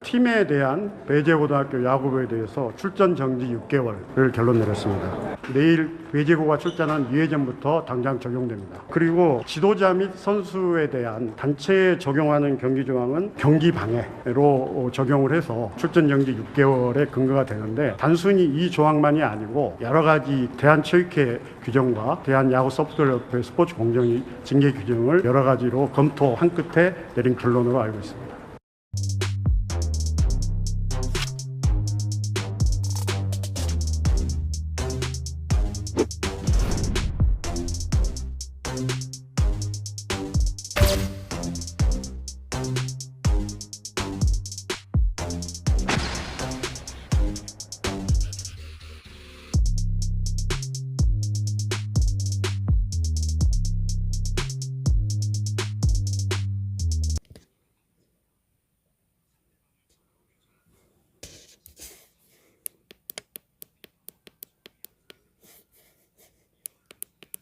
팀에 대한 배재고등학교 야구부에 대해서 출전 정지 6개월을 결론 내렸습니다. 내일 배재고가 출전한 2회전부터 당장 적용됩니다. 그리고 지도자 및 선수에 대한 단체에 적용하는 경기 조항은 경기 방해로 적용을 해서 출전 정지 6개월의 근거가 되는데, 단순히 이 조항만이 아니고 여러 가지 대한체육회 규정과 대한야구소프트웨어협회 스포츠 공정위 징계 규정을 여러 가지로 검토한 끝에 내린 결론으로 알고 있습니다.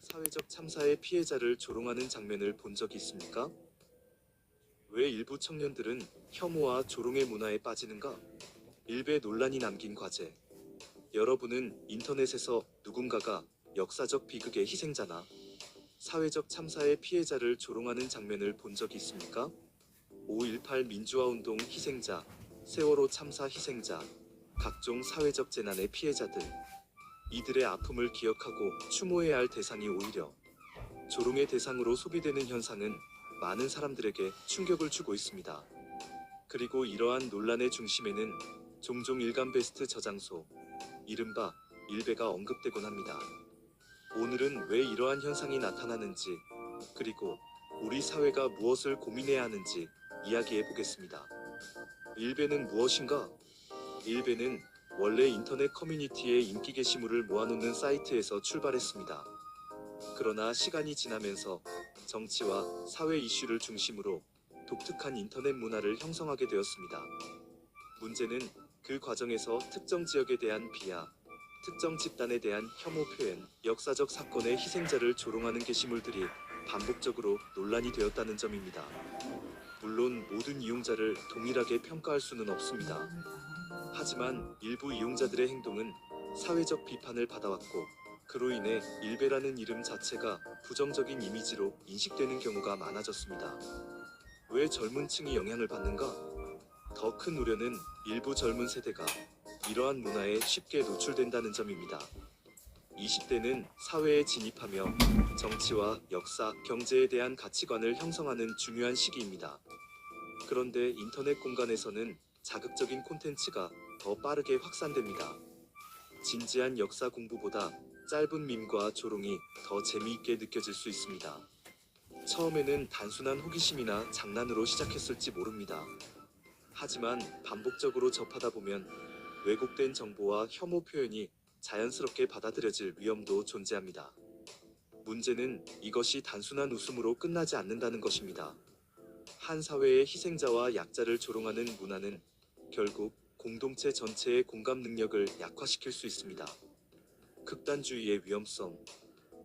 사회적 참사의 피해자를 조롱하는 장면을 본 적이 있습니까? 왜 일부 청년들은 혐오와 조롱의 문화에 빠지는가? 일베 논란이 남긴 과제. 여러분은 인터넷에서 누군가가 역사적 비극의 희생자나 사회적 참사의 피해자를 조롱하는 장면을 본 적이 있습니까? 5.18 민주화운동 희생자, 세월호 참사 희생자, 각종 사회적 재난의 피해자들, 이들의 아픔을 기억하고 추모해야 할 대상이 오히려 조롱의 대상으로 소비되는 현상은 많은 사람들에게 충격을 주고 있습니다. 그리고 이러한 논란의 중심에는 종종 일간베스트 저장소, 이른바 일베가 언급되곤 합니다. 오늘은 왜 이러한 현상이 나타나는지, 그리고 우리 사회가 무엇을 고민해야 하는지 이야기해 보겠습니다. 일베는 무엇인가? 일베는 원래 인터넷 커뮤니티의 인기 게시물을 모아놓는 사이트에서 출발했습니다. 그러나 시간이 지나면서 정치와 사회 이슈를 중심으로 독특한 인터넷 문화를 형성하게 되었습니다. 문제는 그 과정에서 특정 지역에 대한 비하, 특정 집단에 대한 혐오 표현, 역사적 사건의 희생자를 조롱하는 게시물들이 반복적으로 논란이 되었다는 점입니다. 물론 모든 이용자를 동일하게 평가할 수는 없습니다. 하지만 일부 이용자들의 행동은 사회적 비판을 받아왔고, 그로 인해 일베라는 이름 자체가 부정적인 이미지로 인식되는 경우가 많아졌습니다. 왜 젊은 층이 영향을 받는가? 더 큰 우려는 일부 젊은 세대가 이러한 문화에 쉽게 노출된다는 점입니다. 20대는 사회에 진입하며 정치와 역사, 경제에 대한 가치관을 형성하는 중요한 시기입니다. 그런데 인터넷 공간에서는 자극적인 콘텐츠가 더 빠르게 확산됩니다. 진지한 역사 공부보다 짧은 밈과 조롱이 더 재미있게 느껴질 수 있습니다. 처음에는 단순한 호기심이나 장난으로 시작했을지 모릅니다. 하지만 반복적으로 접하다 보면 왜곡된 정보와 혐오 표현이 자연스럽게 받아들여질 위험도 존재합니다. 문제는 이것이 단순한 웃음으로 끝나지 않는다는 것입니다. 한 사회의 희생자와 약자를 조롱하는 문화는 결국 공동체 전체의 공감 능력을 약화시킬 수 있습니다. 극단주의의 위험성.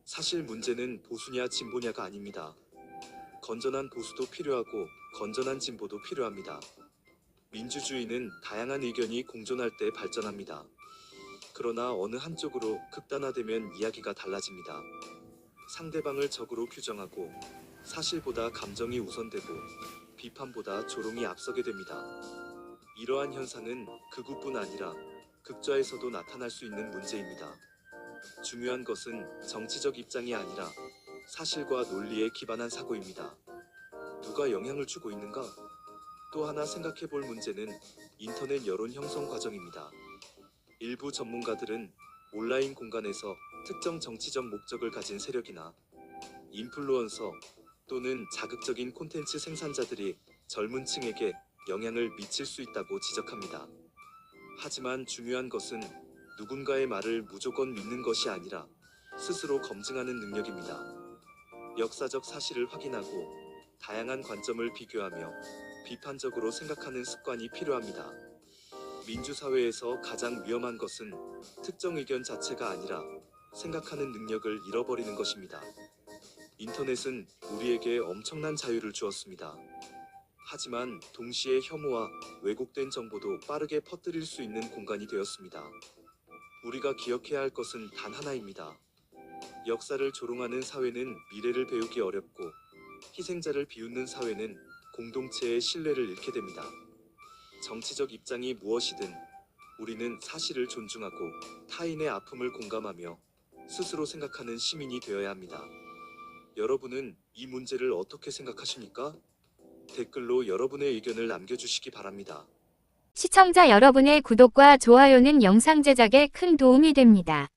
사실 문제는 보수냐 진보냐가 아닙니다. 건전한 보수도 필요하고 건전한 진보도 필요합니다. 민주주의는 다양한 의견이 공존할 때 발전합니다. 그러나 어느 한쪽으로 극단화되면 이야기가 달라집니다. 상대방을 적으로 규정하고 사실보다 감정이 우선되고 비판보다 조롱이 앞서게 됩니다. 이러한 현상은 극우뿐 아니라 극좌에서도 나타날 수 있는 문제입니다. 중요한 것은 정치적 입장이 아니라 사실과 논리에 기반한 사고입니다. 누가 영향을 주고 있는가? 또 하나 생각해 볼 문제는 인터넷 여론 형성 과정입니다. 일부 전문가들은 온라인 공간에서 특정 정치적 목적을 가진 세력이나 인플루언서 또는 자극적인 콘텐츠 생산자들이 젊은 층에게 영향을 미칠 수 있다고 지적합니다. 하지만 중요한 것은 누군가의 말을 무조건 믿는 것이 아니라 스스로 검증하는 능력입니다. 역사적 사실을 확인하고 다양한 관점을 비교하며 비판적으로 생각하는 습관이 필요합니다. 민주사회에서 가장 위험한 것은 특정 의견 자체가 아니라 생각하는 능력을 잃어버리는 것입니다. 인터넷은 우리에게 엄청난 자유를 주었습니다. 하지만 동시에 혐오와 왜곡된 정보도 빠르게 퍼뜨릴 수 있는 공간이 되었습니다. 우리가 기억해야 할 것은 단 하나입니다. 역사를 조롱하는 사회는 미래를 배우기 어렵고, 희생자를 비웃는 사회는 공동체의 신뢰를 잃게 됩니다. 정치적 입장이 무엇이든 우리는 사실을 존중하고 타인의 아픔을 공감하며 스스로 생각하는 시민이 되어야 합니다. 여러분은 이 문제를 어떻게 생각하십니까? 댓글로 여러분의 의견을 남겨주시기 바랍니다. 시청자 여러분의 구독과 좋아요는 영상 제작에 큰 도움이 됩니다.